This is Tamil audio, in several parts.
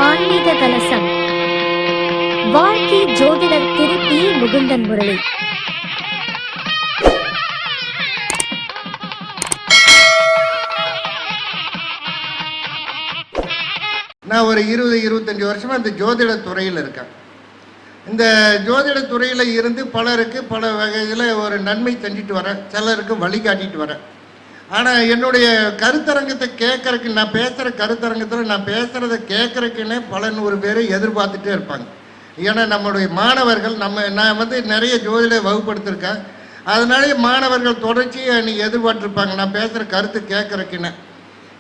ஆன்மீக கலசம். வாழ்க்கை ஜோதிடர் திரு பி. முகுந்தன் முரளி. நான் ஒரு 20-25 வருஷமா இந்த ஜோதிட துறையில் இருக்கேன். இந்த ஜோதிட துறையில் இருந்து பலருக்கு பல வகையில் ஒரு நன்மை செஞ்சுட்டு வரேன், சிலருக்கு வழிகாட்டிட்டு வரேன். ஆனால் என்னுடைய கருத்தரங்கத்தை கேட்கறக்கு, நான் பேசுகிற கருத்தரங்கத்தில் நான் பேசுகிறத கேட்கறக்குன்னே பல நூறு பேர் எதிர்பார்த்துட்டே இருப்பாங்க. ஏன்னா நம்மளுடைய மாணவர்கள், நான் நிறைய ஜோதிட வகுப்படுத்திருக்கேன். அதனாலே மாணவர்கள் தொடர்ச்சியாக நீ எதிர்பார்த்துருப்பாங்க நான் பேசுகிற கருத்து கேட்கறக்குன்னு.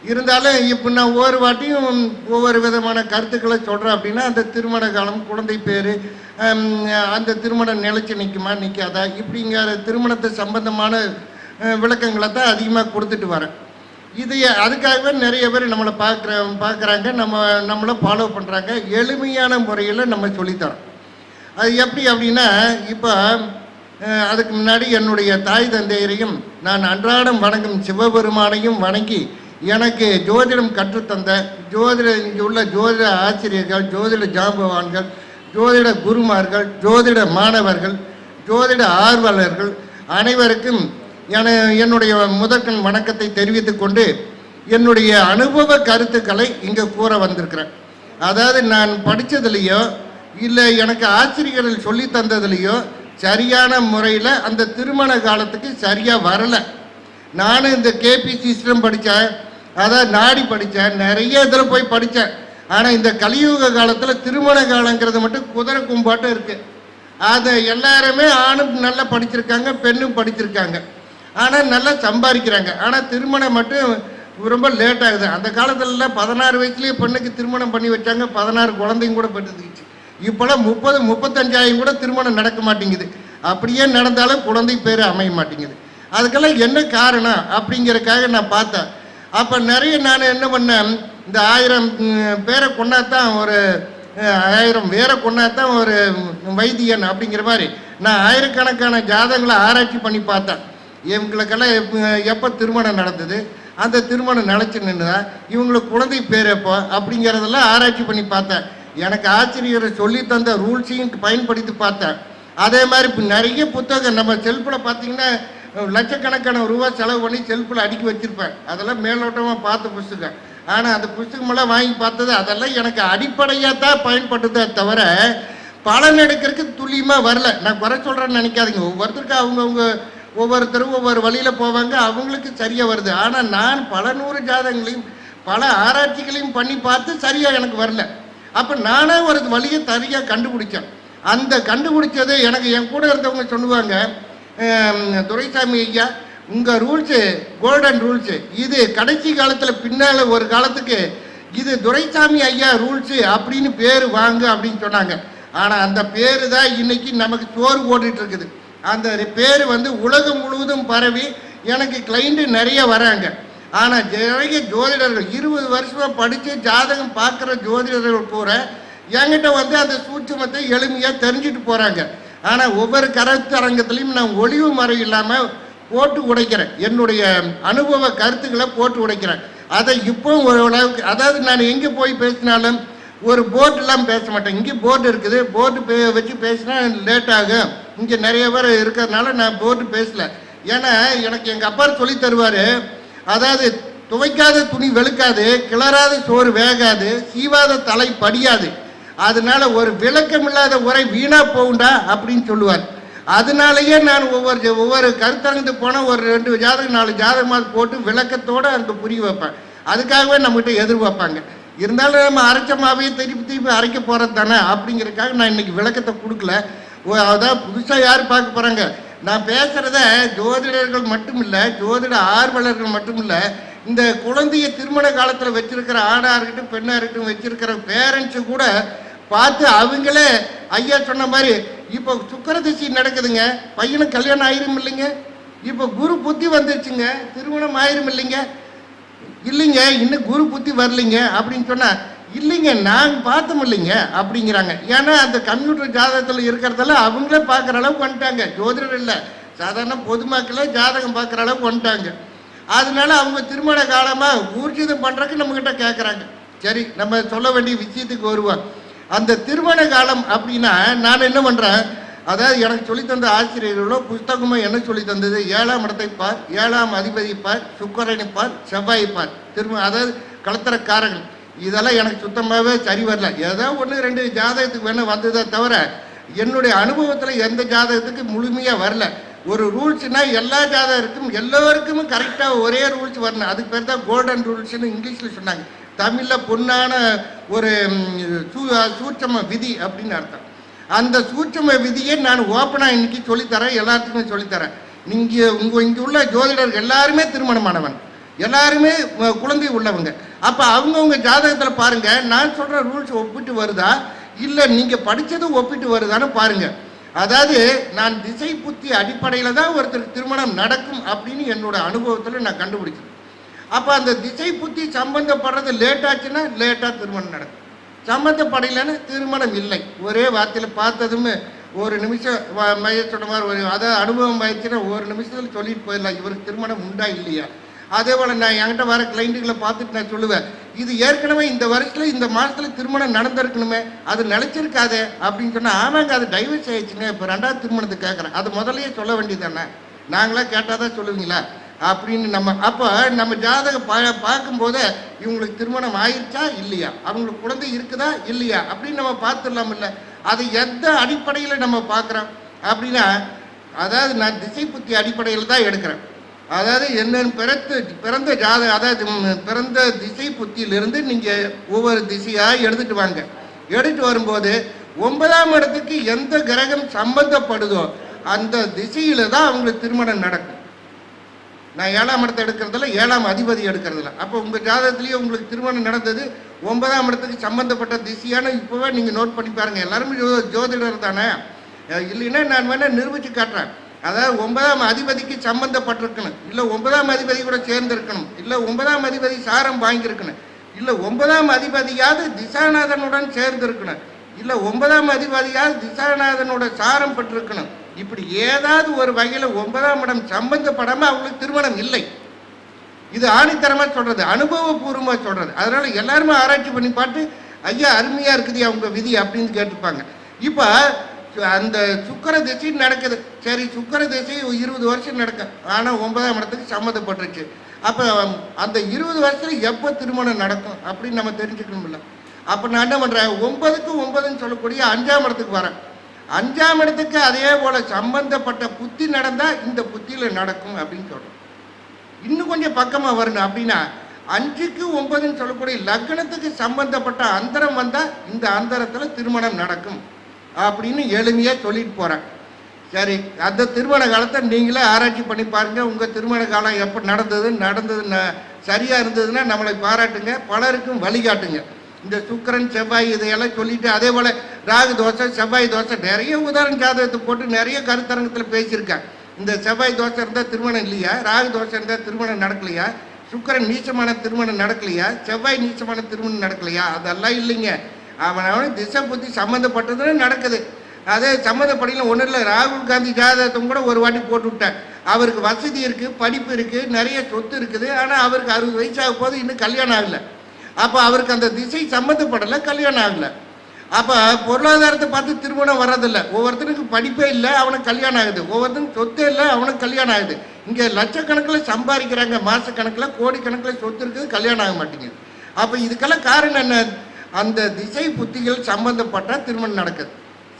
இருந்தாலும் இப்போ நான் ஒவ்வொரு வாட்டியும் ஒவ்வொரு விதமான கருத்துக்களை சொல்கிறேன். அப்படின்னா அந்த திருமண காலம், குழந்தை பேர், அந்த திருமணம் நிலைச்சி நிற்குமா நிற்காதா, இப்படிங்கிற திருமணத்தை சம்பந்தமான விளக்கங்களை தான் அதிகமாக கொடுத்துட்டு வரேன். இது அதுக்காகவே நிறைய பேர் நம்மளை பார்க்குறாங்க, நம்மளை ஃபாலோ பண்ணுறாங்க. எளிமையான முறையில் நம்ம சொல்லித்தரோம். அது எப்படி அப்படின்னா, இப்போ அதுக்கு முன்னாடி என்னுடைய தாய் தந்தையரையும் நான் அன்றாடம் வணங்கும் சிவபெருமானையும் வணங்கி எனக்கு ஜோதிடம் கற்றுத்தந்த இங்கே உள்ள ஜோதிட ஆசிரியர்கள், ஜோதிட ஜாம்பவான்கள், ஜோதிட குருமார்கள், ஜோதிட மாணவர்கள், ஜோதிட ஆர்வலர்கள் அனைவருக்கும் என்னுடைய முதற்கண் வணக்கத்தை தெரிவித்து கொண்டு என்னுடைய அனுபவ கருத்துக்களை இங்கே கூற வந்திருக்கிறேன். அதாவது நான் படித்ததுலேயோ இல்லை எனக்கு ஆசிரியர்கள் சொல்லி தந்ததுலேயோ சரியான முறையில் அந்த திருமண காலத்துக்கு சரியாக வரலை. நானும் இந்த கேபி சிஸ்டம் படித்தேன், அதாவது நாடி படித்தேன், நிறைய இதில் போய் படித்தேன். ஆனால் இந்த கலியுக காலத்தில் திருமண காலங்கிறது மட்டும் குதிரை கும்பாட்டம் இருக்குது. அதை எல்லாருமே ஆணும் நல்லா படிச்சிருக்காங்க, பெண்ணும் படிச்சிருக்காங்க, ஆனால் நல்லா சம்பாதிக்கிறாங்க. ஆனால் திருமணம் மட்டும் ரொம்ப லேட் ஆகுது. அந்த காலத்துலலாம் 16 வயசுலேயே பெண்ணுக்கு திருமணம் பண்ணி வச்சாங்க, 16 குழந்தையும் கூட பெற்றுச்சு. இப்போலாம் 30-35 கூட திருமணம் நடக்க மாட்டேங்குது. அப்படியே நடந்தாலும் குழந்தை பேர் அமைய மாட்டேங்குது. அதுக்கெல்லாம் என்ன காரணம் அப்படிங்கிறதுக்காக நான் பார்த்தேன். அப்போ நிறைய நான் என்ன பண்ணேன், இந்த 1000 பேரை கொண்டாதான் ஒரு 1000 பேரை கொண்டாதான் ஒரு வைத்தியன் அப்படிங்கிற மாதிரி நான் ஆயிரக்கணக்கான ஜாதகங்களை ஆராய்ச்சி பண்ணி பார்த்தேன். இவங்களுக்கெல்லாம் எப்போ திருமணம் நடந்தது, அந்த திருமணம் நிலச்சி நின்றுதா, இவங்களுக்கு குழந்தை பேர் எப்போ அப்படிங்கிறதெல்லாம் ஆராய்ச்சி பண்ணி பார்த்தேன். எனக்கு ஆசிரியரை சொல்லி தந்த ரூல்ஸையும் பயன்படுத்தி பார்த்தேன். அதே மாதிரி இப்போ நிறைய புத்தகம் நம்ம செல்ஃபில் பார்த்தீங்கன்னா லட்சக்கணக்கான ரூபா செலவு பண்ணி செல்ஃபில் அடுக்கி வச்சுருப்பேன். அதெல்லாம் மேலோட்டமாக பார்த்த புஸ்தகம். ஆனால் அந்த புஸ்தகமெல்லாம் வாங்கி பார்த்தது அதெல்லாம் எனக்கு அடிப்படையாக தான் பயன்படுத்தே தவிர பலன் எடுக்கிறதுக்கு துல்லியமாக வரல. நான் குறை சொல்கிறேன்னு நினைக்காதீங்க. ஒவ்வொருத்தருக்கும் ஒவ்வொருத்தரும் ஒவ்வொரு வழியில் போவாங்க, அவங்களுக்கு சரியாக வருது. ஆனால் நான் பல நூறு ஜாதகங்களையும் பல ஆராய்ச்சிகளையும் பண்ணி பார்த்து சரியாக எனக்கு வரல. அப்போ நானே ஒரு வழியை சரியாக கண்டுபிடிச்சேன். அந்த கண்டுபிடிச்சது எனக்கு என் கூட இருந்தவங்க சொல்லுவாங்க, துரைசாமி ஐயா உங்கள் ரூல்ஸு கோல்டன் ரூல்ஸு, இது கடைசி காலத்தில் பின்னால் ஒரு காலத்துக்கு இது துரைசாமி ஐயா ரூல்ஸு அப்படின்னு பேர் வாங்க அப்படின்னு சொன்னாங்க. ஆனால் அந்த பேர் தான் இன்னைக்கு நமக்கு சோறு போட்டுட்டு இருக்குது. அந்த பேர் உலகம் முழுவதும் பரவி எனக்கு கிளைண்ட்டு நிறைய வராங்க. ஆனால் நிறைய ஜோதிடர்கள் 20 வருஷமாக படித்து ஜாதகம் பார்க்குற ஜோதிடர்கள் கூட என்கிட்ட அந்த சூட்சுமத்தை எளிமையாக தெரிஞ்சுட்டு போகிறாங்க. ஆனால் ஒவ்வொரு கருத்தரங்கத்துலேயும் நான் ஒளிவு மறை இல்லாமல் போட்டு உடைக்கிறேன், என்னுடைய அனுபவ கருத்துக்களை போட்டு உடைக்கிறேன். அதை இப்போ ஓரளவுக்கு, அதாவது நான் எங்கே போய் பேசினாலும் ஒரு போர்டெல்லாம் பேச மாட்டேன். இங்கே போர்டு இருக்குது, போர்டு வச்சு பேசினா லேட் ஆகும். இங்கே நிறைய பேர் இருக்கிறதுனால நான் போர்டு பேசலை. ஏன்னா எனக்கு எங்கள் அப்பா சொல்லி தருவார், அதாவது துவைக்காத துணி வெளுக்காது, கிளறாத சோறு வேகாது, சீவாத தலை படியாது, அதனால ஒரு விளக்கமில்லாத உரை வீணா போகுண்டா அப்படின்னு சொல்லுவார். அதனாலேயே நான் ஒவ்வொரு கருத்தரங்கத்துக்கு போனால் ஒரு 2 ஜாதகம் 4 ஜாதகமாக போட்டு விளக்கத்தோடு அங்கே புரிய வைப்பேன். அதுக்காகவே நம்மகிட்ட எதிர்பார்ப்பாங்க. இருந்தாலும் நம்ம அரைச்சமாவே திருப்பி அரைக்க போகிறது தானே அப்படிங்கிறதுக்காக நான் இன்னைக்கு விளக்கத்தை கொடுக்கல. அதான் புதுசாக யார் பார்க்க போகிறாங்க, நான் பேசுகிறத ஜோதிடர்கள் மட்டும் இல்லை, ஜோதிட ஆர்வலர்கள் மட்டும் இல்லை, இந்த குழந்தைய திருமண காலத்தில் வச்சிருக்கிற ஆணாக இருக்கட்டும் பெண்ணாக இருக்கட்டும் வச்சிருக்கிற பேரண்ட்ஸு கூட பார்த்து அவங்களே ஐயா சொன்ன மாதிரி இப்போ சுக்கரதிசி நடக்குதுங்க, பையனுக்கு கல்யாணம் ஆயிரும் இல்லைங்க, இப்போ குரு புத்தி வந்துருச்சுங்க, திருமணம் ஆயிரும் இல்லைங்க, இல்லைங்க இன்னும் குரு புத்தி வரலைங்க அப்படின்னு சொன்னால் இல்லைங்க நாங்கள் பார்த்தோம் இல்லைங்க அப்படிங்கிறாங்க. ஏன்னா அந்த கம்ப்யூட்டர் ஜாதகத்தில் இருக்கிறதால அவங்களே பார்க்குற அளவுக்கு வந்துட்டாங்க. ஜோதிடர் இல்லை, சாதாரண பொதுமக்களே ஜாதகம் பார்க்குற அளவுக்கு வந்துட்டாங்க. அதனால அவங்க திருமண காலமாக ஊர்ஜிதம் பண்ணுறதுக்கு நம்மக்கிட்ட கேட்குறாங்க. சரி, நம்ம சொல்ல வேண்டிய விஷயத்துக்கு வருவோம். அந்த திருமண காலம் அப்படின்னா நான் என்ன பண்ணுறேன், அதாவது எனக்கு சொல்லித்தந்த ஆசிரியர்களோ புஸ்தகமோ என்ன சொல்லி தந்தது, 7ஆம் இடத்தை பார், 7ஆம் அதிபதி பார், சுக்கிரனை பார், செவ்வாயை பார், அதாவது கலத்திரக்காரர்கள். இதெல்லாம் எனக்கு சுத்தமாகவே சரி வரல. ஏதோ 1-2 ஜாதகத்துக்கு வேணால் வந்ததை தவிர என்னுடைய அனுபவத்தில் எந்த ஜாதகத்துக்கு முழுமையாக வரல. ஒரு ரூல்ஸ்னால் எல்லா ஜாதகருக்கும் எல்லோருக்கும் கரெக்டாக ஒரே ரூல்ஸ் வரணும். அதுக்கு பேர் தான் கோல்டன் ரூல்ஸ்னு இங்கிலீஷில் சொன்னாங்க. தமிழில் பொன்னான ஒரு சூட்சம விதி அப்படின்னு அர்த்தம். அந்த சூட்சம விதியை நான் ஓப்பனாக இன்னைக்கு சொல்லித்தரேன், எல்லாத்துக்குமே சொல்லித்தரேன். நீங்கள் இங்கே உள்ள ஜோதிடர்கள் எல்லாருமே திருமணமானவன், எல்லாருமே குழந்தை உள்ளவங்க. அப்போ அவங்கவுங்க ஜாதகத்தில் பாருங்கள், நான் சொல்கிற ரூல்ஸ் ஒப்பிட்டு வருதா இல்லை நீங்கள் படித்ததும் ஒப்பிட்டு வருதான்னு பாருங்கள். அதாவது நான் திசை புத்தி அடிப்படையில் தான் ஒருத்தருக்கு திருமணம் நடக்கும் அப்படின்னு என்னோட அனுபவத்தில் நான் கண்டுபிடிச்சேன். அப்போ அந்த திசை புத்தி சம்பந்தப்படுறது லேட் ஆச்சுன்னா லேட்டாக திருமணம் நடக்கும், சம்மந்தப்படையிலன்னு திருமணம் இல்லை. ஒரே வார்த்தையில் பார்த்ததுமே ஒரு நிமிஷம் சொன்ன மாதிரி ஒரு அதாவது அனுபவம் ஆயிடுச்சுன்னா ஒரு நிமிஷத்தில் சொல்லிட்டு போயிடலாம் இவருக்கு திருமணம் உண்டா இல்லையா. அதே போல் நான் என்கிட்ட வர கிளைண்ட்டுகளை பார்த்துட்டு நான் சொல்லுவேன், இது ஏற்கனவே இந்த வருஷத்தில் இந்த மாதத்தில் திருமணம் நடந்திருக்கணுமே, அது நினச்சிருக்காதே அப்படின்னு சொன்னால், ஆமாங்க அது டைவர்ஸ் ஆயிடுச்சுங்க, இப்போ 2வது திருமணத்துக்கு கேட்குறேன். அது முதலையே சொல்ல வேண்டியது தானே, நாங்களாம் கேட்டால் தான் சொல்லுவீங்களா அப்படின்னு நம்ம அப்போ நம்ம ஜாதகம் பார்க்கும்போது இவங்களுக்கு திருமணம் ஆயிடுச்சா இல்லையா, அவங்களுக்கு குழந்தை இருக்குதா இல்லையா அப்படின்னு நம்ம பார்த்துடலாம். இல்லை அது எந்த அடிப்படையில் நம்ம பார்க்குறோம் அப்படின்னா, அதாவது நான் திசை புத்தி அடிப்படையில் தான் எடுக்கிறேன். அதாவது என்னென்னு பிறந்த ஜாதகம், அதாவது பிறந்த திசை புத்தியிலிருந்து நீங்கள் ஒவ்வொரு திசையாக எடுத்துகிட்டு வாங்க. எடுத்துட்டு வரும்போது 9ஆம் இடத்துக்கு எந்த கிரகம் சம்பந்தப்படுதோ அந்த திசையில் தான் அவங்களுக்கு திருமணம் நடக்கும். நான் 7ஆம் இடத்தை எடுக்கிறதில்ல, 7ஆம் அதிபதி எடுக்கிறதில்ல. அப்போ உங்கள் ஜாதகத்திலேயே உங்களுக்கு திருமணம் நடந்தது 9ஆம் இடத்துக்கு சம்மந்தப்பட்ட திசையான இப்போவே நீங்கள் நோட் பண்ணி பாருங்கள். எல்லாருமே ஜோதிடர் தானே, இல்லைன்னா நான் வேணால் நிரூபித்து காட்டுறேன். அதாவது 9ஆம் அதிபதிக்கு சம்பந்தப்பட்டிருக்கணும், இல்லை 9ஆம் அதிபதி கூட சேர்ந்திருக்கணும், இல்லை 9ஆம் அதிபதி சாரம் வாங்கியிருக்கணும், இல்லை 9ஆம் அதிபதியாவது திசாநாதனுடன் சேர்ந்திருக்கணும், இல்லை 9ஆம் அதிபதியாவது திசாநாதனோட சாரம் பெற்றிருக்கணும். இப்படி ஏதாவது ஒரு வகையில் 9ஆம் இடம் சம்பந்தப்படாமல் அவங்களுக்கு திருமணம் இல்லை. இது ஆணித்தரமாக சொல்கிறது, அனுபவபூர்வமாக சொல்கிறது. அதனால் எல்லாருமே ஆராய்ச்சி பண்ணி பார்த்து ஐயா அருமையாக இருக்குது அவங்க விதி அப்படின்னு கேட்டுப்பாங்க. இப்போ அந்த சுக்கிர திசை நடக்குது, சரி சுக்கிர திசை 20 வருஷம் நடக்கும், ஆனால் 9ஆம் இடத்துக்கு சம்மந்தப்பட்டுருச்சு. அப்போ அந்த 20 வருஷத்தில் எப்போ திருமணம் நடக்கும் அப்படின்னு நம்ம தெரிஞ்சுக்கணும்ல. அப்போ நான் என்ன பண்ணுறேன், 9க்கு 9ன்னு சொல்லக்கூடிய 5ஆம் இடத்துக்கு வரேன். 5ஆம் இடத்துக்கு அதே போல் சம்பந்தப்பட்ட புத்தி நடந்தால் இந்த புத்தியில் நடக்கும் அப்படின்னு சொல்கிறோம். இன்னும் கொஞ்சம் பக்கமாக வரணும் அப்படின்னா 5க்கு 9ன்னு சொல்லக்கூடிய லக்னத்துக்கு சம்பந்தப்பட்ட அந்தரம் வந்தால் இந்த அந்தரத்தில் திருமணம் நடக்கும் அப்படின்னு எளிமையாக சொல்லிட்டு போகிறேன். சரி, அந்த திருமண காலத்தை நீங்களே ஆராய்ச்சி பண்ணி பாருங்கள். உங்கள் திருமண காலம் எப்போ நடந்ததுன்னு சரியாக இருந்ததுன்னா நம்மளை பாராட்டுங்க, பலருக்கும் வழிகாட்டுங்க. இந்த சுக்கிரன் செவ்வாய் இதையெல்லாம் சொல்லிட்டு, அதே போல் ராகு தோசை செவ்வாய் தோசை நிறைய உதாரண ஜாதகத்தை போட்டு நிறைய கருத்தரங்கத்தில் பேசியிருக்கேன். இந்த செவ்வாய் தோசை இருந்தால் திருமணம் இல்லையா, ராகு தோசை இருந்தால் திருமணம் நடக்கலையா, சுக்கிரன் நீச்சமான திருமணம் நடக்கலையா, செவ்வாய் நீச்சமான திருமணம் நடக்கலையா, அதெல்லாம் இல்லைங்க. அவன் திசை புத்தி சம்மந்தப்பட்டதுன்னு நடக்குது. அதே சம்மந்தப்படையில் ஒன்றும் இல்லை. ராகுல் காந்தி ஜாதகத்தும் கூட ஒரு வாட்டி போட்டு விட்டேன். அவருக்கு வசதி இருக்குது, படிப்பு இருக்குது, நிறைய சொத்து இருக்குது, ஆனால் அவருக்கு 60 வயசாக போது இன்னும் கல்யாணம் ஆகலை. அப்போ அவருக்கு அந்த திசை சம்மந்தப்படலை, கல்யாணம் ஆகலை. அப்போ பொருளாதாரத்தை பார்த்து திருமணம் வர்றதில்லை. ஒவ்வொருத்தனுக்கு படிப்பே இல்லை, அவனுக்கு கல்யாணம் ஆகுது. ஒவ்வொருத்தனுக்கு சொத்தே இல்லை, அவனுக்கு கல்யாணம் ஆகுது. இங்கே லட்சக்கணக்கில் சம்பாதிக்கிறாங்க, மாதக்கணக்கில் கோடிக்கணக்கில் சொத்து இருக்குது, கல்யாணம் ஆக மாட்டேங்குது. அப்போ இதுக்கெல்லாம் காரணம் என்ன, அந்த திசை புத்திகள் சம்பந்தப்பட்ட திருமணம் நடக்குது.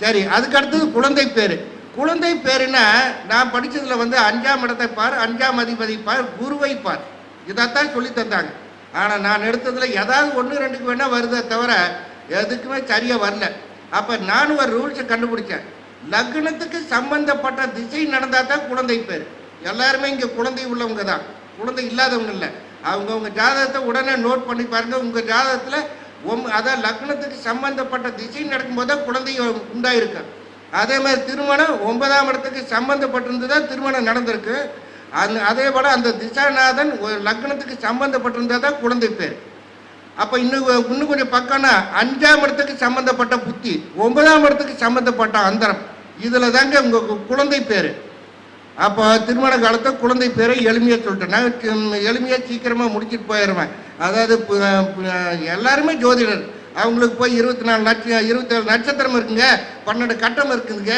சரி, அதுக்கு அடுத்தது குழந்தை பேர். குழந்தை பேருன்னா நான் படித்ததில் 5ஆம் இடத்தை பார், 5ஆம் அதிபதி பார், குருவை பார், இதைத்தான் சொல்லி தந்தாங்க. ஆனால் நான் எடுத்ததில் ஏதாவது 1-2க்கு வேணால் வருதே தவிர எதுக்குமே சரியாக வரல. அப்போ நானும் ஒரு ரூல்ஸை கண்டுபிடிச்சேன். லக்னத்துக்கு சம்பந்தப்பட்ட திசை நடந்தால் தான் குழந்தை பேர். எல்லாருமே இங்கே குழந்தை உள்ளவங்க தான், குழந்தை இல்லாதவங்க இல்லை. அவங்கவுங்க ஜாதகத்தை உடனே நோட் பண்ணி பாருங்கள். உங்கள் ஜாதகத்தில் அதான் லக்னத்துக்கு சம்பந்தப்பட்ட திசை நடக்கும்போது தான் குழந்தை உண்டாயிருக்கு. அதே மாதிரி திருமணம் 9ஆம் இடத்துக்கு சம்பந்தப்பட்டிருந்து தான் திருமணம் நடந்திருக்கு. அதே போல் அந்த திசாநாதன் லக்னத்துக்கு சம்பந்தப்பட்டிருந்தால் தான் குழந்தை பேர். அப்போ இன்னும் கொஞ்சம் பக்கம்னா 5ஆம் இடத்துக்கு சம்மந்தப்பட்ட புத்தி, 9ஆம் இடத்துக்கு சம்மந்தப்பட்ட அந்தரம், இதில் தாங்க உங்கள் குழந்தை பேர். அப்போ திருமண காலத்தை குழந்தை பேரை எளிமையாக சொல்லிட்டேன். நான் எளிமையாக சீக்கிரமாக முடிச்சுட்டு போயிடுவேன். அதாவது எல்லாருமே ஜோதிடர், அவங்களுக்கு போய் 27 நட்சத்திரம் இருக்குங்க, 12 கட்டம் இருக்குதுங்க,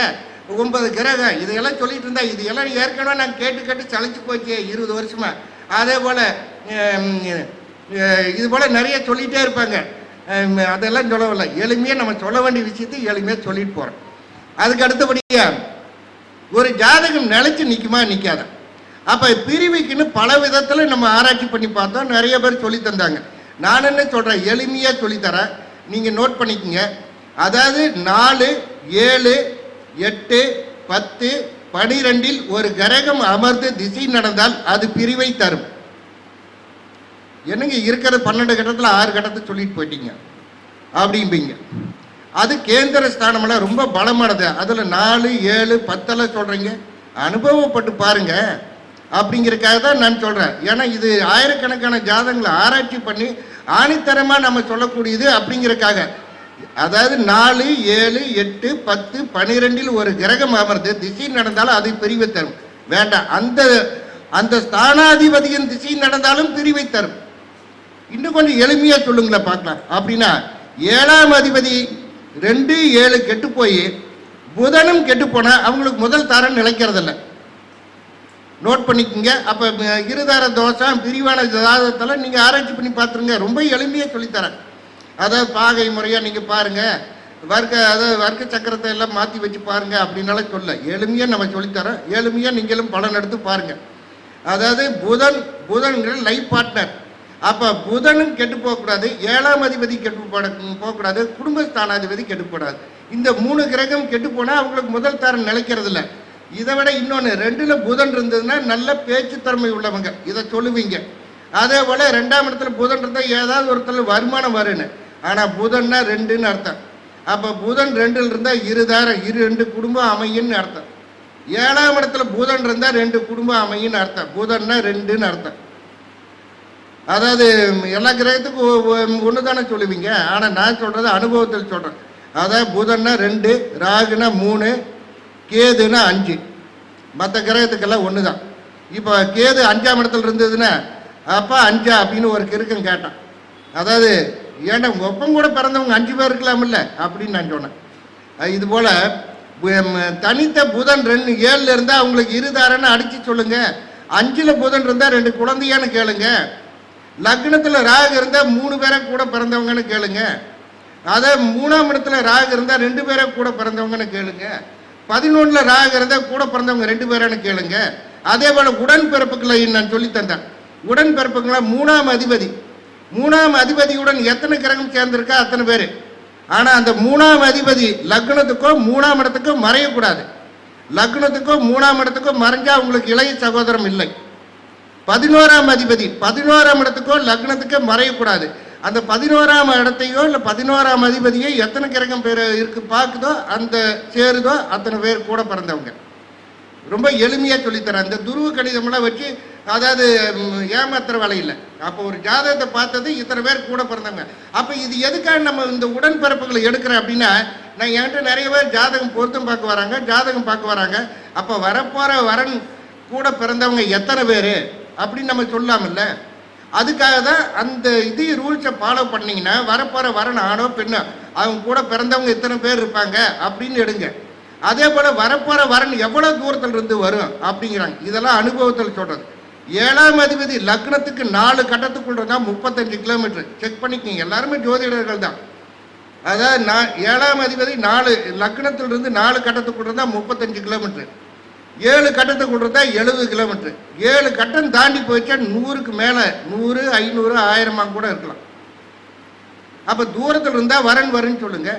9 கிரகம், இதையெல்லாம் சொல்லிட்டு இருந்தா இதெல்லாம் ஏற்கனவே நான் கேட்டு சளைச்சு போச்சு 20 வருஷமா. அதே போல் இது போல் நிறைய சொல்லிகிட்டே இருப்பாங்க. அதெல்லாம் சொல்லவில்லை, எளிமையாக நம்ம சொல்ல வேண்டிய விஷயத்தை எளிமையாக சொல்லிட்டு போகிறோம். அதுக்கு அடுத்தபடியாக ஒரு ஜாதகம் நிலைச்சு நிற்குமா நிற்காத. அப்போ பிரிவுக்குன்னு பல விதத்தில் நம்ம ஆராய்ச்சி பண்ணி பார்த்தோம், நிறைய பேர் சொல்லி தந்தாங்க. நான் என்ன சொல்கிறேன், எளிமையாக சொல்லித்தரேன், நீங்கள் நோட் பண்ணிக்கோங்க. அதாவது 4, 7, 8, 10, 12 ஒரு கிரகம் அமர்ந்து திசை நடந்தால் அது பிரிவை தரும். என்னங்க இருக்கிற 12 கட்டத்தில் 6 கட்டத்தை சொல்லிட்டு போயிட்டீங்க அப்படிம்பீங்க. அது கேந்திர ஸ்தானமெல்லாம் ரொம்ப பலமானது. அதில் 4, 7, 10 சொல்கிறீங்க, அனுபவப்பட்டு பாருங்க அப்படிங்கிறதுக்காக தான் நான் சொல்கிறேன். ஏன்னா இது ஆயிரக்கணக்கான ஜாதகங்களை ஆராய்ச்சி பண்ணி ஆணித்தரமாக நம்ம சொல்லக்கூடியது அப்படிங்கிறதுக்காக. அதாவது 4, 7, 8, 10, 12 ஒரு கிரகம் அமர்ந்து திசை நடந்தாலும் அது பிரிவை தரும். வேண்டாம், அந்த ஸ்தானாதிபதியின் திசை நடந்தாலும் பிரிவை தரும். இன்னும் கொஞ்சம் எளிமையாக சொல்லுங்களேன் பார்க்கலாம். அப்படின்னா 7ஆம் அதிபதி 2, 7 கெட்டு போய் புதனும் கெட்டு போனால் அவங்களுக்கு முதல் தாரம் நிலைக்கிறதில்ல. நோட் பண்ணிக்கோங்க. அப்போ இருதார தோஷம் பிரிவான ஜாதகத்தில் நீங்கள் ஆராய்ச்சி பண்ணி பார்த்துருங்க, ரொம்ப எளிமையாக சொல்லித்தரேன். அதாவது பாகை முறையாக நீங்கள் பாருங்கள், வர்க்க சக்கரத்தை எல்லாம் மாற்றி வச்சு பாருங்கள் அப்படின்னாலும் சொல்ல, எளிமையாக நம்ம சொல்லித்தரோம். எளிமையாக நீங்களும் பலன் எடுத்து பாருங்கள். அதாவது புதன்கிற லைஃப் பார்ட்னர். அப்போ புதனும் கெட்டு போகக்கூடாது, 7ஆம் அதிபதி கெட்டு போகக்கூடாது, குடும்பஸ்தானாதிபதி கெட்டுப்படாது. இந்த 3 கிரகம் கெட்டு போனால் அவங்களுக்கு முதல் தாரம் நிலைக்கிறது இல்லை. இதை விட இன்னொன்று, 2ல் புதன் இருந்ததுன்னா நல்ல பேச்சு திறமை உள்ளவங்க, இதை சொல்லுவீங்க. அதே போல் 2ஆம் இடத்துல புதன் இருந்தால் ஏதாவது ஒருத்தர் வருமானம் வருன்னு. ஆனால் புதன்னா 2ன்னு அர்த்தம். அப்போ புதன் 2ல் இருந்தால் 2 குடும்பம் அமையின்னு அர்த்தம். 7ஆம் இடத்துல புதன் இருந்தால் 2 குடும்பம் அமையின்னு அர்த்தம். புதன்னா 2ன்னு அர்த்தம். அதாவது எல்லா கிரகத்துக்கும் ஒன்று தானே சொல்லுவீங்க, ஆனால் நான் சொல்கிறது அனுபவத்தில் சொல்கிறேன். அதாவது புதன்னா 2, ராகுனா 3, கேதுன்னா 5. மற்ற கிரகத்துக்கெல்லாம் ஒன்று தான். இப்போ கேது 5ஆம் இடத்துல இருந்ததுன்னா அப்போ 5 அப்படின்னு ஒரு கிறுக்கம் கேட்டான். அதாவது ஏன்டா ஒப்பம் கூட பிறந்தவங்க 5 பேர் இருக்கலாமில்ல அப்படின்னு நான் சொன்னேன். இது போல் தனித்த புதன் 2, 7ல் இருந்தால் அவங்களுக்கு இருதாரன்னு அடித்து சொல்லுங்க. 5ல் புதன் இருந்தால் 2 குழந்தையான்னு கேளுங்க. லக்னத்தில் ராகு இருந்தால் 3 பேரை கூட பிறந்தவங்கன்னு கேளுங்க. அதே 3ஆம் இடத்துல ராகு இருந்தால் 2 பேரை கூட பிறந்தவங்கன்னு கேளுங்க. 11ல் ராகு இருந்தால் கூட பிறந்தவங்க 2 பேரான்னு கேளுங்க. அதே போல் உடன்பிறப்புகளை நான் சொல்லி தந்தேன். உடன்பிறப்புகளை 3ஆம் அதிபதி, 3ஆம் அதிபதியுடன் எத்தனை கிரகம் சேர்ந்திருக்கா அத்தனை பேர். ஆனால் அந்த 3ஆம் அதிபதி லக்னத்துக்கோ 3ஆம் இடத்துக்கோ மறையக்கூடாது. லக்னத்துக்கோ 3ஆம் இடத்துக்கோ மறைஞ்சா அவங்களுக்கு இளைய சகோதரம் இல்லை. 11ஆம் அதிபதி 11ஆம் இடத்துக்கோ லக்னத்துக்கோ மறையக்கூடாது. அந்த 11ஆம் இடத்தையோ இல்லை 11ஆம் அதிபதியோ எத்தனை கிரகம் பேர் இருக்கு பார்க்குதோ அந்த சேருதோ அத்தனை பேர் கூட பிறந்தவங்க. ரொம்ப எளிமையாக சொல்லித்தரேன். இந்த துருவ கணிதமெல்லாம் வச்சு அதாவது ஏமாத்துற வேலை இல்லை. அப்போ ஒரு ஜாதகத்தை பார்த்தது இத்தனை பேர் கூட பிறந்தவங்க. அப்போ இது எதுக்காக நம்ம இந்த உடன்பிறப்புகளை எடுக்கிறேன் அப்படின்னா, நான் என்கிட்ட நிறைய பேர் ஜாதகம் பொருத்தம் பார்க்க வராங்க, ஜாதகம் பார்க்க வராங்க. அப்போ வரப்போகிற வரன் கூட பிறந்தவங்க எத்தனை பேர் அப்படின்னு நம்ம சொல்லாமல்ல. அதுக்காக தான் அந்த இது ரூல்ஸை ஃபாலோ பண்ணிங்கன்னா வரப்போகிற வரன் ஆணோ பெண்ணோ அவங்க கூட பிறந்தவங்க இத்தனை பேர் இருப்பாங்க அப்படின்னு எடுங்க. அதே போல் வரப்போகிற வரன் எவ்வளோ தூரத்தில் இருந்து வரும் அப்படிங்கிறாங்க. இதெல்லாம் அனுபவத்தில் சொல்கிறது. 7ஆம் அதிபதி லக்னத்துக்கு 4 கட்டத்துக்குள்ள இருந்தால் 35 கிலோமீட்டர். செக் பண்ணிக்கிங்க, எல்லாருமே ஜோதிடர்கள் தான். அதாவது 7ஆம் அதிபதி 4 லக்னத்திலிருந்து 4 கட்டத்துக்குள்ள இருந்தால் 35 கிலோமீட்டர். 7 கட்டத்துக்குள்ள இருந்தால் 70 கிலோமீட்டர். 7 கட்டம் தாண்டி போயிச்சா 100க்கு மேலே 100, 500, 1000 கூட இருக்கலாம். அப்போ தூரத்தில் இருந்தால் வரன் வருன்னு சொல்லுங்க.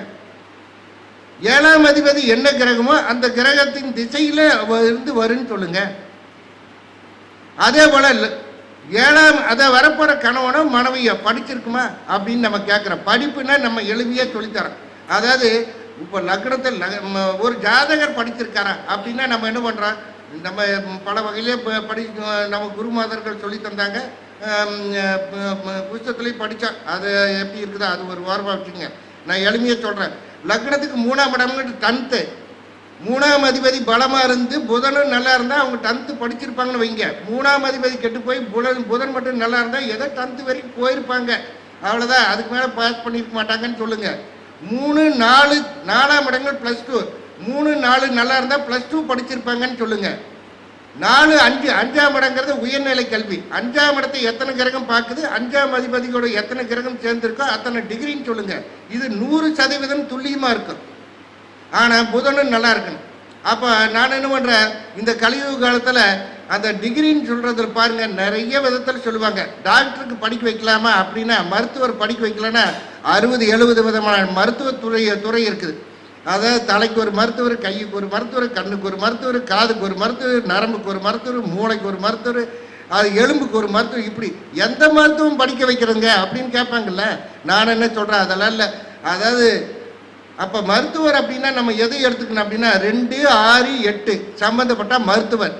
7ஆம் அதிபதி என்ன கிரகமோ அந்த கிரகத்தின் திசையில் இருந்து வருன்னு சொல்லுங்க. அதே போல் 7ஆம் அதை வரப்போகிற கணவனோ மனைவியோ படிச்சிருக்குமா அப்படின்னு நம்ம கேட்குறோம். படிப்புன்னா நம்ம எளிமையாக சொல்லித்தரோம். அதாவது இப்போ லக்னத்தில் ஒரு ஜாதகர் படிச்சிருக்காரா அப்படின்னா நம்ம என்ன பண்ணுறோம், நம்ம பல வகையிலே நம்ம குருமாதர்கள் சொல்லி தந்தாங்க, புஸ்தகத்துலேயும் படித்தோம். அது எப்படி இருக்குதோ அது ஒரு வாரமாக வச்சுங்க. நான் எளிமையாக சொல்கிறேன். லக்னத்துக்கு 3ஆம் இடம்னு 10th, 3ஆம் அதிபதி பலமாக இருந்து புதனும் நல்லா இருந்தால் அவங்க 10th படிச்சிருப்பாங்கன்னு வைங்க. 3ஆம் அதிபதி கெட்டு போய் புதன் மட்டும் நல்லா இருந்தால் ஏதோ 10th வரைக்கும் போயிருப்பாங்க, அவ்வளோதான். அதுக்கு மேலே பாஸ் பண்ணியிருக்க மாட்டாங்கன்னு சொல்லுங்கள். 3, 4 4ஆம் இடங்கள் +2, 3, 4 நல்லா இருந்தால் +2 படிச்சிருப்பாங்கன்னு சொல்லுங்கள். 4, 5 5ஆம் இடங்கிறது உயர்நிலை கல்வி. 5ஆம் இடத்தை எத்தனை கிரகம் பார்க்குது, 5ஆம் அதிபதியோட எத்தனை கிரகம் சேர்ந்துருக்கோ அத்தனை டிகிரின்னு சொல்லுங்கள். இது 100% துல்லியமாக இருக்கும். ஆனால் புதனும் நல்லா இருக்கணும். அப்போ நான் என்ன பண்ணுறேன், இந்த கலியுக காலத்தில் அந்த டிகிரின்னு சொல்கிறதுல பாருங்கள் நிறைய விதத்தில் சொல்லுவாங்க. டாக்டருக்கு படிக்க வைக்கலாமா அப்படின்னா, மருத்துவர் படிக்க வைக்கலன்னா 60-70 விதமான துறை இருக்குது. அதாவது தலைக்கு ஒரு மருத்துவர், கைக்கு ஒரு மருத்துவர், கண்ணுக்கு ஒரு மருத்துவர், காதுக்கு ஒரு மருத்துவர், நரம்புக்கு ஒரு மருத்துவர், மூளைக்கு ஒரு மருத்துவர், அது எலும்புக்கு ஒரு மருத்துவர். இப்படி எந்த மருத்துவம் படிக்க வைக்கிறதுங்க அப்படின்னு கேட்பாங்கல்ல. நான் என்ன சொல்கிறேன், அதெல்லாம் இல்லை. அதாவது அப்போ மருத்துவர் அப்படின்னா நம்ம எதை எடுத்துக்கணும் அப்படின்னா 2, 6, 8 சம்மந்தப்பட்ட மருத்துவர்,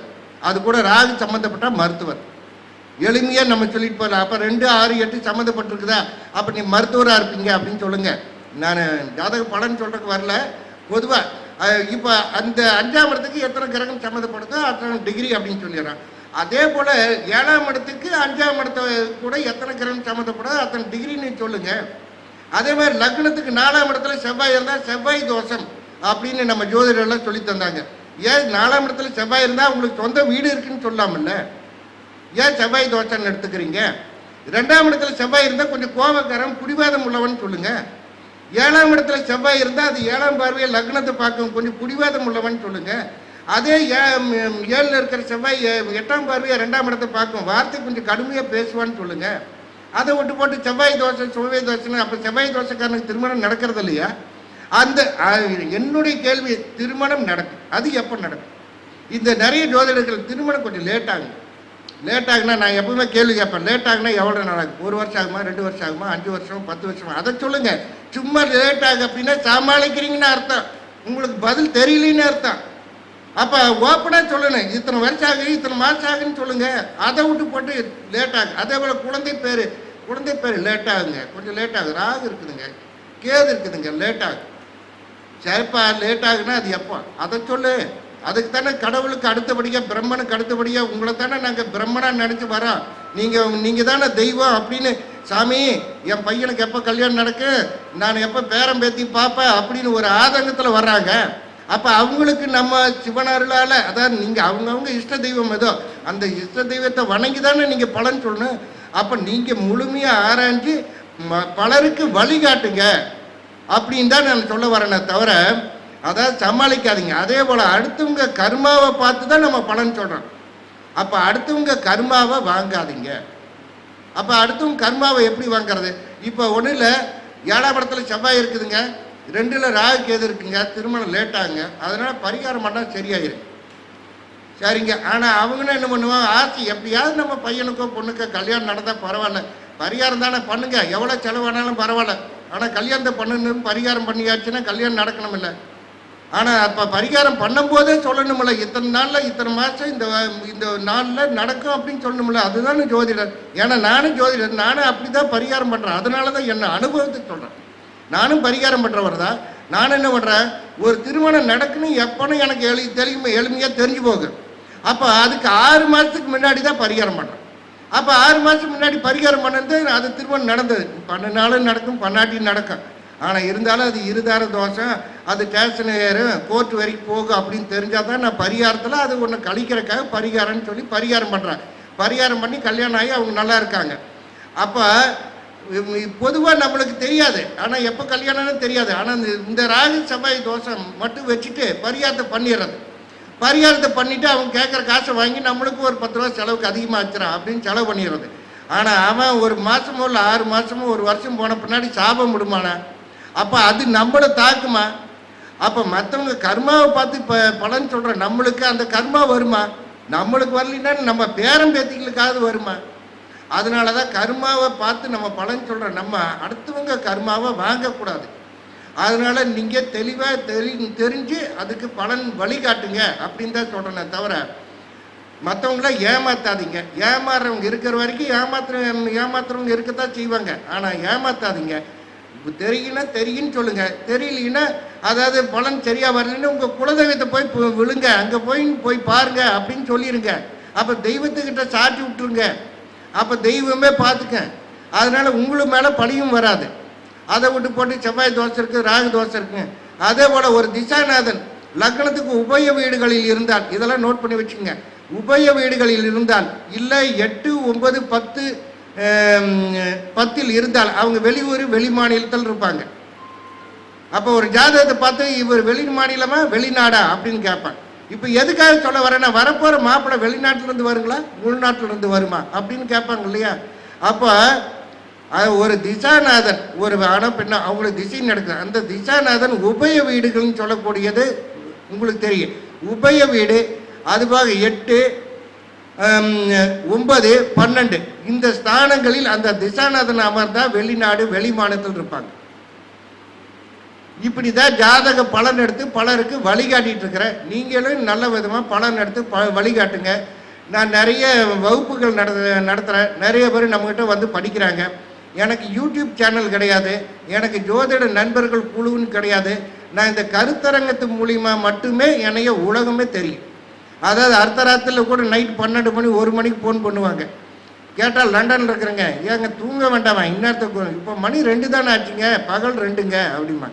அது கூட ராகு சம்மந்தப்பட்ட மருத்துவர். எளிமையாக நம்ம சொல்லிட்டு போகலாம். அப்போ 2, 6, 8 சம்மந்தப்பட்டிருக்குதா, அப்போ நீ மருத்துவராக இருப்பீங்க அப்படின்னு சொல்லுங்கள். நான் ஜாதக பலன் சொல்கிறதுக்கு வரல, பொதுவாக இப்போ அந்த 5ஆம் இடத்துக்கு எத்தனை கிரகம் சம்மந்தப்படுதோ அத்தனை டிகிரி அப்படின்னு சொல்லிடுறான். அதே போல் 7ஆம் இடத்துக்கு 5ஆம் இடத்த கூட எத்தனை கிரகம் சம்மந்தப்படுதோ அத்தனை டிகிரின்னு சொல்லுங்கள். அதே மாதிரி லக்னத்துக்கு 4ஆம் இடத்துல செவ்வாய் இருந்தால் செவ்வாய் தோஷம் அப்படின்னு நம்ம ஜோதிடர்லாம் சொல்லி தந்தாங்க. ஏன் 4ஆம் இடத்துல செவ்வாய் இருந்தால் உங்களுக்கு சொந்த வீடு இருக்குன்னு சொல்லாமல்ல, ஏன் செவ்வாய் தோஷம்னு எடுத்துக்கிறீங்க? 2ஆம் இடத்துல செவ்வாய் இருந்தால் கொஞ்சம் கோபக்காரன் பிடிவாதம் உள்ளவன் சொல்லுங்கள். 7ஆம் இடத்துல செவ்வாய் இருந்தால் அது 7ஆம் பார்வையை லக்னத்தை பார்க்கும், கொஞ்சம் பிடிவாதம் உள்ளவன் சொல்லுங்கள். அதே 7ல் இருக்கிற செவ்வாய் 8ஆம் பார்வையை 2ஆம் இடத்தை பார்க்கும், வார்த்தை கொஞ்சம் கடுமையாக பேசுவான்னு சொல்லுங்கள். அதை விட்டு போட்டு செவ்வாய் தோசைன்னு, அப்போ செவ்வாய் தோசைக்காரனுக்கு திருமணம் நடக்கிறது இல்லையா? அந்த என்னுடைய கேள்வி, திருமணம் நடக்கும், அது எப்போ நடக்கும்? இந்த நிறைய ஜோதிடர்கள் திருமணம் கொஞ்சம் லேட் ஆகுனா நான் எப்பவுமே கேள்வி கேட்பேன், லேட் ஆகுனா எவ்வளோ நடக்கும்? 1 வருஷம் ஆகுமா, 2 வருஷம் ஆகுமா, 5 வருஷம், 10 வருஷமா? அதை சொல்லுங்கள். சும்மா லேட் ஆகும் அப்படின்னா சமாளிக்கிறீங்கன்னு அர்த்தம், உங்களுக்கு பதில் தெரியலன்னு அர்த்தம். அப்போ ஓப்பனாக சொல்லணும், இத்தனை வருஷம் ஆகுது, இத்தனை மாதம் ஆகுன்னு சொல்லுங்கள். அதை விட்டு போட்டு லேட் ஆகும். அதே போல் குழந்தை பேர் லேட் ஆகுங்க, கொஞ்சம் லேட் ஆகும். ராகு இருக்குதுங்க, கேது இருக்குதுங்க, லேட் ஆகும். சரிப்பா லேட் ஆகுன்னா அது எப்போ, அதை சொல்லு. அதுக்கு தானே கடவுளுக்கு அடுத்தபடியாக, பிரம்மனுக்கு அடுத்தபடியாக உங்களை தானே நாங்கள் பிரம்மனாக நினச்சி வரோம். நீங்கள் தானே தெய்வம் அப்படின்னு. சாமி என் பையனுக்கு எப்போ கல்யாணம் நடக்கு, நான் எப்போ பேரம் பேத்தி பார்ப்பேன் அப்படின்னு ஒரு ஆதங்கத்தில் வர்றாங்க. அப்போ அவங்களுக்கு நம்ம சிவனருளால், அதாவது நீங்கள் அவங்கவுங்க இஷ்ட தெய்வம் ஏதோ அந்த இஷ்ட தெய்வத்தை வணங்கி தானே நீங்கள் பலன் சொல்லணும். அப்போ நீங்கள் முழுமையாக ஆராய்ஞ்சு பலருக்கு வழிகாட்டுங்க அப்படின்னு தான் நான் சொல்ல வரேனே தவிர, அதாவது சமாளிக்காதீங்க. அதே போல் அடுத்தவங்க கர்மாவை பார்த்து தான் நம்ம பலன் சொல்கிறோம். அப்போ அடுத்தவங்க கர்மாவை வாங்காதீங்க. அப்போ அடுத்தவங்க கர்மாவை எப்படி வாங்கிறது? இப்போ ஒன்றும் இல்லை, 7ஆம் இடத்துல செவ்வாய் இருக்குதுங்க, 2ல் ராகு கேது இருக்குங்க, திருமணம் லேட் ஆகுங்க, அதனால் பரிகாரம் பண்ணால் சரியாயிருக்கு. சரிங்க. ஆனால் அவங்களும் என்ன பண்ணுவாங்க, ஆசை எப்படியாவது நம்ம பையனுக்கோ பொண்ணுக்கோ கல்யாணம் நடந்தால் பரவாயில்ல, பரிகாரம் தானே பண்ணுங்க, எவ்வளோ செலவானாலும் பரவாயில்ல, ஆனால் கல்யாணத்தை பண்ணணும், பரிகாரம் பண்ணியாச்சுன்னா கல்யாணம் நடக்கணும் இல்லை. ஆனால் அப்போ பரிகாரம் பண்ணும்போதே சொல்லணுமில்ல, இத்தனை நாளில் இத்தனை மாதம் இந்த நாளில் நடக்கும் அப்படின்னு சொல்லணுமில்ல. அதுதானே ஜோதிடர். ஏன்னா நானும் ஜோதிடர், நானும் அப்படி தான் பரிகாரம் பண்ணுறேன். அதனால தான் என்ன அனுபவத்தை சொல்கிறேன். நானும் பரிகாரம் பண்ணுறவர் தான். நான் என்ன பண்ணுறேன், ஒரு திருமணம் நடக்கணும் எப்போன்னு எனக்கு எளிமையாக தெரிஞ்சு போகும். அப்போ அதுக்கு 6 மாதத்துக்கு முன்னாடி தான் பரிகாரம் பண்ணுறேன். அப்போ 6 மாதத்துக்கு முன்னாடி பரிகாரம் பண்ணது, அது திருமணம் நடந்தது. 12 நாளும் நடக்கும், 18 நடக்கும். ஆனால் இருந்தாலும் அது இருதார தோஷம், அது ஸ்டேஷன் ஏறும், கோர்ட் வரைக்கும் போகும் அப்படின்னு தெரிஞ்சால் தான் நான் பரிகாரத்தில் அது ஒன்று கழிக்கிறதுக்காக பரிகாரம்னு சொல்லி பரிகாரம் பண்ணுறேன். பரிகாரம் பண்ணி கல்யாணம் ஆகி அவங்க நல்லா இருக்காங்க. அப்போ பொதுவாக நம்மளுக்கு தெரியாது, ஆனால் எப்போ கல்யாணம்னு தெரியாது. ஆனால் இந்த ராகு செவ்வாய் தோஷம் மட்டும் வச்சுட்டு பரிகாரத்தை பண்ணிடுறது. பரிகாரத்தை பண்ணிவிட்டு அவங்க கேட்குற காசை வாங்கி நம்மளுக்கு ஒரு 10 ரூபா செலவுக்கு அதிகமாக வச்சுறான் அப்படின்னு செலவு பண்ணிடுறது. ஆனால் அவன் ஒரு மாதமோ இல்லை 6 மாதமோ 1 வருஷம் போன பின்னாடி சாபம் விடுமானா? அப்போ அது நம்மளை தாக்குமா? அப்போ மற்றவங்க கர்மாவை பார்த்து பலன் சொல்கிற நம்மளுக்கு அந்த கர்மா வருமா? நம்மளுக்கு வரலின்னா நம்ம பேரம் பேத்திகளுக்காவது வருமா? அதனால தான் கர்மாவை பார்த்து நம்ம பலன் சொல்கிற நம்ம அடுத்தவங்க கர்மாவை வாங்கக்கூடாது. அதனால் நீங்கள் தெளிவாக தெரிஞ்சு அதுக்கு பலன் வழிகாட்டுங்க அப்படின்னு தான் சொல்கிறேனே தவிர, மற்றவங்கள ஏமாற்றாதீங்க. ஏமாறுறவங்க இருக்கிற வரைக்கும் ஏமாத்துறவங்க இருக்கத்தான் செய்வாங்க. ஆனால் ஏமாற்றாதீங்க. தெரியுன்னா தெரியுன்னு சொல்லுங்க, தெரியலன்னா அதாவது பலன் சரியா வரலன்னு உங்க குலதெய்வத்தை போய் விழுங்க, அங்க போய் பாருங்க அப்படின்னு சொல்லிடுங்க. அப்ப தெய்வத்துக்கிட்ட சாட்சி விட்டுருங்க. அப்ப தெய்வமே பார்த்துக்க. அதனால உங்களுக்கு மேல பழியும் வராது. அதை விட்டு போட்டு செவ்வாய் தோசை இருக்கு, ராகு தோசை இருக்கு. அதே போல ஒரு திசாநாதன் லக்னத்துக்கு உபய வீடுகளில் இருந்தால், இதெல்லாம் நோட் பண்ணி வச்சுங்க, உபய வீடுகளில் இருந்தால் இல்லை 8, 9, 10 10 இருந்தால் அவங்க வெளியூர் வெளி மாநிலத்தில் இருப்பாங்க. அப்போ ஒரு ஜாதகத்தை பார்த்து இவர் வெளி மாநிலமா வெளிநாடா அப்படின்னு கேட்பான். இப்போ எதுக்காக சொல்ல வரேன்னா, வரப்போகிற மாப்பிள்ளை வெளிநாட்டிலிருந்து வருங்களா உள்நாட்டிலிருந்து வருமா அப்படின்னு கேட்பாங்க இல்லையா. அப்போ ஒரு திசாநாதன் ஒரு ஆணம் பெண்ணா அவங்களுக்கு திசை நடக்குது. அந்த திசாநாதன் உபய வீடுகள்னு சொல்லக்கூடியது உங்களுக்கு தெரியும். உபய வீடு அதுவாக 8, 9, 12 இந்த ஸ்தானங்களில் அந்த திசாநாதன் அமர்ந்தா வெளிநாடு வெளி மாநிலத்தில் இருப்பாங்க. இப்படிதான் ஜாதக பலன் எடுத்து பலருக்கு வழிகாட்டிட்டு இருக்கிறேன். நீங்களும் நல்ல விதமாக பலன் எடுத்து வழிகாட்டுங்க. நான் நிறைய வகுப்புகள் நடத்துகிறேன். நிறைய பேர் நம்மகிட்ட வந்து படிக்கிறாங்க. எனக்கு யூடியூப் சேனல் கிடையாது, எனக்கு ஜோதிட நண்பர்கள் குழுன்னு கிடையாது. நான் இந்த கருத்தரங்கத்து மூலிமா மட்டுமே என்னைய உலகமே தெரியும். அதாவது அர்த்தராத்திரில் கூட நைட் 12 மணி 1 மணிக்கு ஃபோன் பண்ணுவாங்க. கேட்டால் லண்டனில் இருக்கிறேங்க, ஏங்க தூங்க வேண்டாமா இந்நேரத்துக்கு, இப்போ மணி 2 தானே ஆச்சுங்க, பகல் 2ங்க அப்படிம்பா.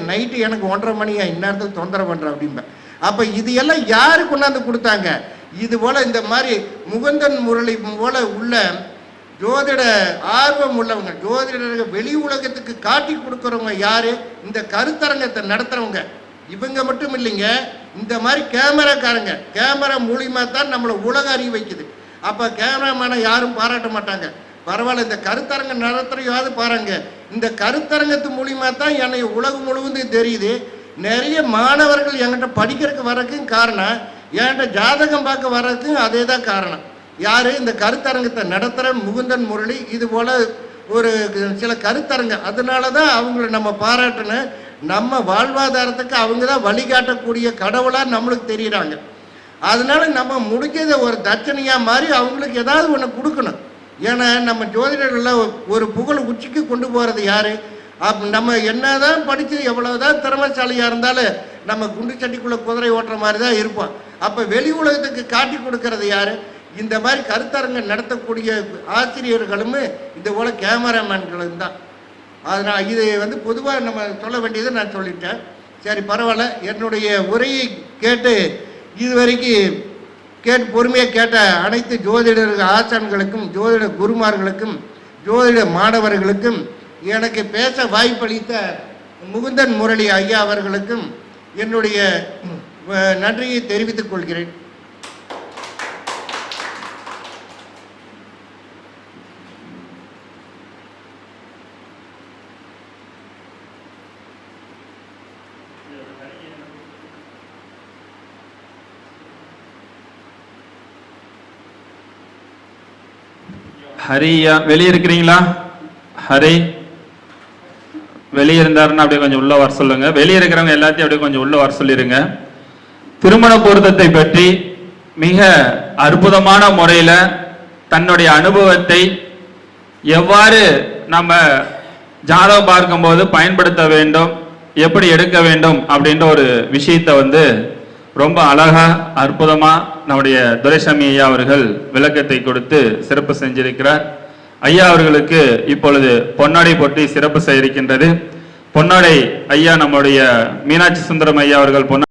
நைட்டு எனக்கு 1:30 மணியா இந்நேரத்துக்கு தொந்தரவு பண்ணுறேன் அப்படிம்பா. அப்போ இது எல்லாம் யாரு கொண்டாந்து கொடுத்தாங்க? இது போல் இந்த மாதிரி முகுந்தன் முரளி போல உள்ள ஜோதிட ஆர்வம் உள்ளவங்க, ஜோதிட வெளி உலகத்துக்கு காட்டி கொடுக்குறவங்க யாரு? இந்த கருத்தரங்கத்தை நடத்துறவங்க. இவங்க மட்டும் இல்லைங்க, இந்த மாதிரி கேமராக்காரங்க. கேமரா மூலியமா தான் நம்மளை உலக அறிய வைக்குது. அப்போ கேமராமேனை யாரும் பாராட்ட மாட்டாங்க. பரவாயில்ல, இந்த கருத்தரங்கம் நடத்துறையாவது பாருங்க. இந்த கருத்தரங்கத்து மூலியமா தான் என்னை உலகம் முழுவதும் தெரியுது. நிறைய மாணவர்கள் என்கிட்ட படிக்கிறதுக்கு வர்றதுக்கும் காரணம், என்கிட்ட ஜாதகம் பார்க்க வர்றதுக்கும் அதே தான் காரணம். யாரு? இந்த கருத்தரங்கத்தை நடத்துகிற முகுந்தன் முரளி. இது போல ஒரு சில கருத்தரங்க. அதனால தான் அவங்கள நம்ம பாராட்டணும். நம்ம வாழ்வாதாரத்துக்கு அவங்க தான் வழிகாட்டக்கூடிய கடவுளாக நம்மளுக்கு தெரியுறாங்க. அதனால நம்ம முடிஞ்சதை ஒரு தட்சணையாக மாதிரி அவங்களுக்கு ஏதாவது ஒன்று கொடுக்கணும். ஏன்னா நம்ம ஜோதிடர்களில் ஒரு புகழ் உச்சிக்கு கொண்டு போகிறது யாரு? நம்ம என்னதான் படித்து எவ்வளவுதான் திறமைசாலியாக இருந்தாலும் நம்ம குண்டு சட்டிக்குள்ளே குதிரை ஓட்டுற மாதிரி தான் இருப்போம். அப்போ வெளி உலகத்துக்கு காட்டி கொடுக்கறது யாரு? இந்த மாதிரி கருத்தரங்கம் நடத்தக்கூடிய ஆசிரியர்களும் இது போல கேமராமேன்களும் தான். அதனால் இது வந்து பொதுவாக நம்ம சொல்ல வேண்டியதை நான் சொல்லிட்டேன். சரி, பரவாயில்ல. என்னுடைய உரையை கேட்டு இதுவரைக்கும் பொறுமையாக கேட்ட அனைத்து ஜோதிடர் ஆசான்களுக்கும், ஜோதிட குருமார்களுக்கும், ஜோதிட மாணவர்களுக்கும், எனக்கு பேச வாய்ப்பளித்த முகுந்தன் முரளி ஐயா அவர்களுக்கும் என்னுடைய நன்றியை தெரிவித்துக் கொள்கிறேன். ஹரியா வெளியே இருக்கிறீங்களா? ஹரி வெளியே இருந்தாருன்னா அப்படியே கொஞ்சம் உள்ள வர சொல்லுங்க. வெளியே இருக்கிறவங்க எல்லாத்தையும் அப்படியே கொஞ்சம் உள்ள வர சொல்லிருங்க. திருமண பொருத்தத்தை பற்றி மிக அற்புதமான முறையில தன்னுடைய அனுபவத்தை எவ்வாறு நம்ம ஜாதகம் பார்க்கும்போது பயன்படுத்த வேண்டும், எப்படி எடுக்க வேண்டும் அப்படின்ற ஒரு விஷயத்தை வந்து ரொம்ப அழகா அற்புதமா நம்முடைய துரைசாமி ஐயா அவர்கள் விளக்கத்தை கொடுத்து சிறப்பு செஞ்சிருக்கிறார். ஐயா அவர்களுக்கு இப்பொழுது பொன்னாடை போட்டி சிறப்பு செய்திருக்கின்றது. பொன்னாடை ஐயா நம்முடைய மீனாட்சி சுந்தரம் ஐயா அவர்கள்